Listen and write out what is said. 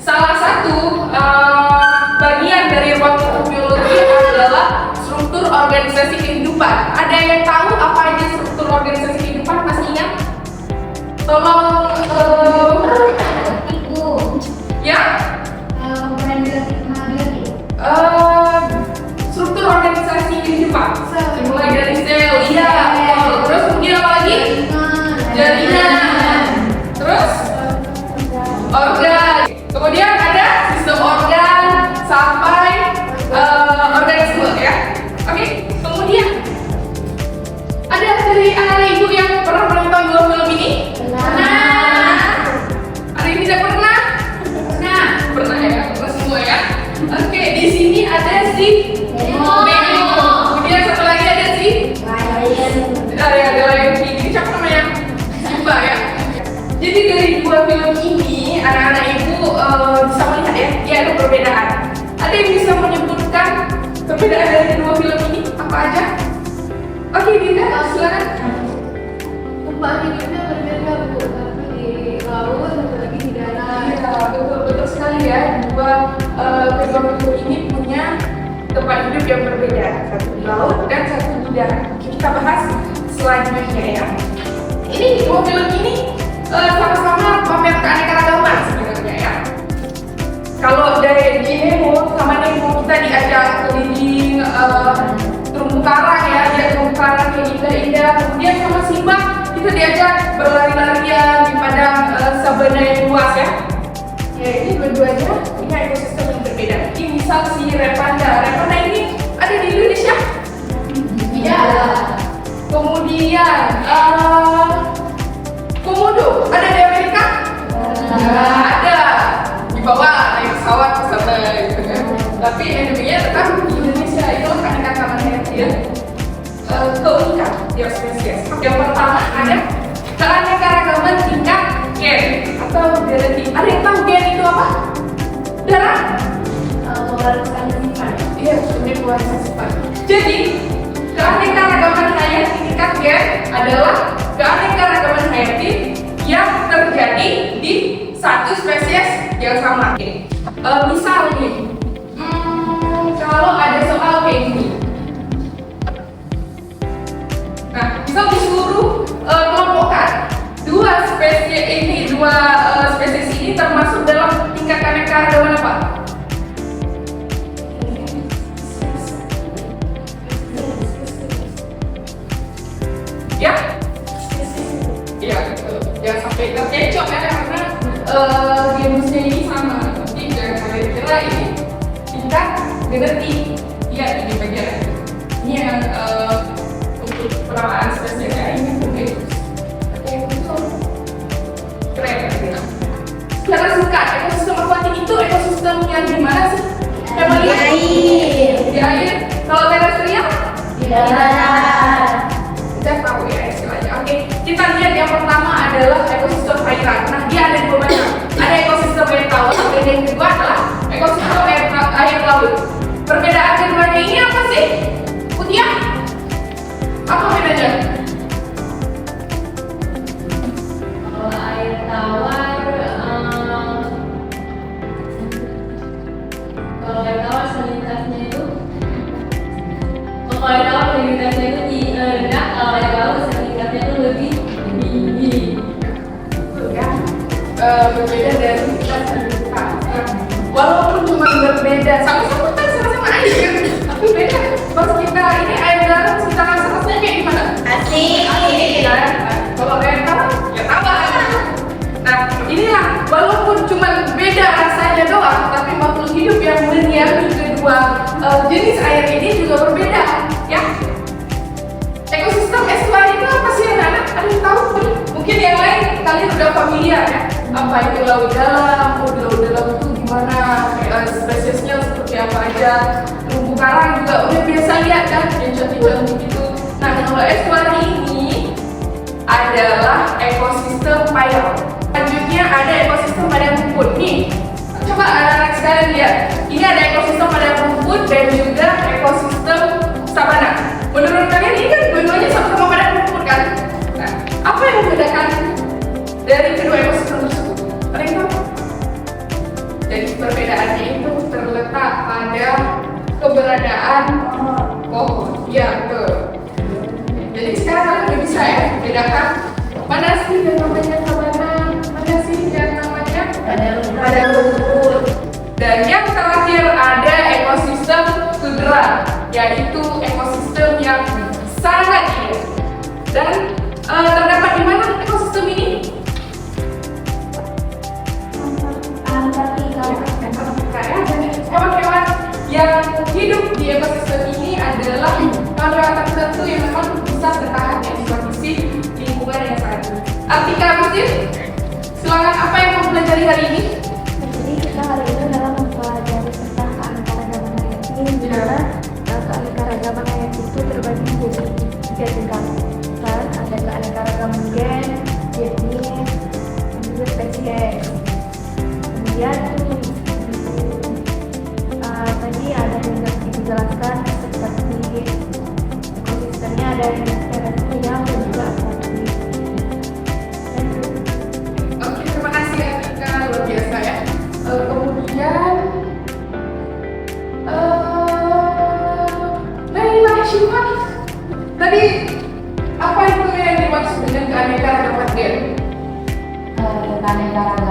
salah satu bagian dari ruang lingkup biologi adalah struktur organisasi kehidupan. Ada yang tahu apa aja struktur organisasi kehidupan? Masih ingat? Tolong ya? Struktur organisasi kehidupan mulai dari sel, iya. Terus kemudian apa lagi? Jaringan. Terus organ. Kemudian ada sistem organ sampai organisme ya. Oke. Kemudian ada dari anak ibu yang pernah menonton dua film ini? Pernah. Ada yang tidak pernah? Pernah ya, pernah semua ya. Oke, di sini ada si Nemo. Kemudian satu lagi ada si ada Lion King. Ini siapa namanya? Simba ya. Jadi dari dua film ini anak-anak ibu bisa melihat ya, dia ada perbedaan. Ada yang bisa menyebutkan perbedaan dari kedua film ini apa aja? Oke, Dinda, silakan. Tempat hidupnya berbeda Bu, satu di laut, satu lagi di darat. Iya, betul sekali ya. Kedua film ini punya tempat hidup yang berbeda, satu di laut dan satu di darat. Kita bahas selanjutnya ya. Ini dua film ini sama-sama pamer keanekaragaman sebenarnya ya. Kalau dari Nemo sama Nemo kita diajak keliling terumbu karang ya, dia terumbu karang yang indah-indah. Kemudian sama Simba kita diajak berlari-larian di padang sabana yang luas ya. Ya ini dua-duanya punya ekosistem yang berbeda. Ini misal si Repanda. Repanda ini ada di Indonesia? Iya. Kemudian Komodo ada di Amerika? Ada. Dibawa naik pesawat ke sana gitu kan. Tapi endemiknya tetap di Indonesia. Itu keanekaragaman hayati ya. Keunikan tiap spesies. Yang pertama ada keanekaragaman tingkat gen atau genetik. Ada yang tahu gen itu apa? Darah? Pewarisan sifat. Iya, sebenarnya pewarisan sifat. Jadi keanekaragaman hayati tingkat gen adalah keanekaragaman hayati yang terjadi di satu spesies yang sama. Oke. Misal nih, kalau ada soal kayak gini. Nah, misal disuruh kelompokkan dua spesies ini termasuk dalam tingkat keanekaragaman apa? Ya? Iya, jangan sampai terkecoh ya karena genusnya ini sama. Jadi jangan kalian kira ini tingkat genetik. Iya, ini bagian ini yang untuk penamaan spesiesnya ini mungkin. Oke, itu keren ya. Secara singkat, ekosistem akuatik itu ekosistem yang gimana sih? Di air. Di air. Kalau terestrial? Di darat. Kita tahu ya istilahnya. Oke, kita lihat yang pertama adalah ekosistem perairan. Nah, dia ada dua macam. Ada ekosistem air tawar, dan yang kedua adalah ekosistem air laut. Perbedaan keduanya ini apa sih? Putih? Apa bedanya? Kalau air tawar, kalau air tawar salintasnya itu, rendah. Kalau air laut salintasnya itu lebih tinggi. Ya, berbeda dari kita sendiri. Walaupun cuma berbeda, sama-sama kan sama-sama air kan, tapi beda. Pas kita ini air garam, kita rasa rasanya kayak gimana? Asin. Kan? Kalau air tawar, ya tawar. Nah, inilah walaupun cuma beda rasanya doang, tapi makhluk hidup yang mendiami kedua jenis air ini juga berbeda, ya. Ekosistem estuari itu apa sih anak-anak? Ada yang tahu? Mungkin yang lain kalian udah familiar ya. Apa itu laut dalam? Di laut dalam itu gimana? Spesiesnya seperti apa aja? Terumbu karang juga udah biasa lihat kan? Yang cantik-cantik gitu. Nah, kalau estuari ini adalah ekosistem payau. Selanjutnya ada ekosistem padang rumput. Nih, coba anak-anak sekalian lihat. Ini ada ekosistem padang rumput dan juga ekosistem sabana. Menurut kalian ini kan dua-duanya sama-sama padang rumput kan? Nah, apa yang membedakan dari kedua ekosistem tersebut? Ada yang tahu? Jadi perbedaannya itu terletak pada keberadaan pohon. Ya, betul. Jadi sekarang kalian udah bisa ya bedakan mana sih yang namanya sabana, mana sih yang namanya Ada rumput. dan yang terakhir ada ekosistem tundra, yaitu ekosistem yang sangat hidup. Dan terdapat di mana ekosistem ini? Antartika. Hewan-hewan yang hidup di ekosistem ini adalah hewan-hewan tertentu yang memang bisa bertahan di kondisi lingkungan yang sangat unik. Artika Agustin, silakan, apa yang kamu pelajari hari ini? Jadi kita hari ini adalah mempelajari tentang keanekaragaman hayati, di mana keanekaragaman hayati itu terbagi menjadi 3 tingkatan. Ada keanekaragaman gen, jenis, dan juga spesies. Kemudian tadi ada yang dijelaskan seperti ekosistemnya ada yang terestrial dan juga akuatik. Oke, terima kasih Artika, luar biasa ya. Kemudian Naila Syifat, tadi apa itu yang dimaksud dengan keanekaragaman gen? Keanekaragaman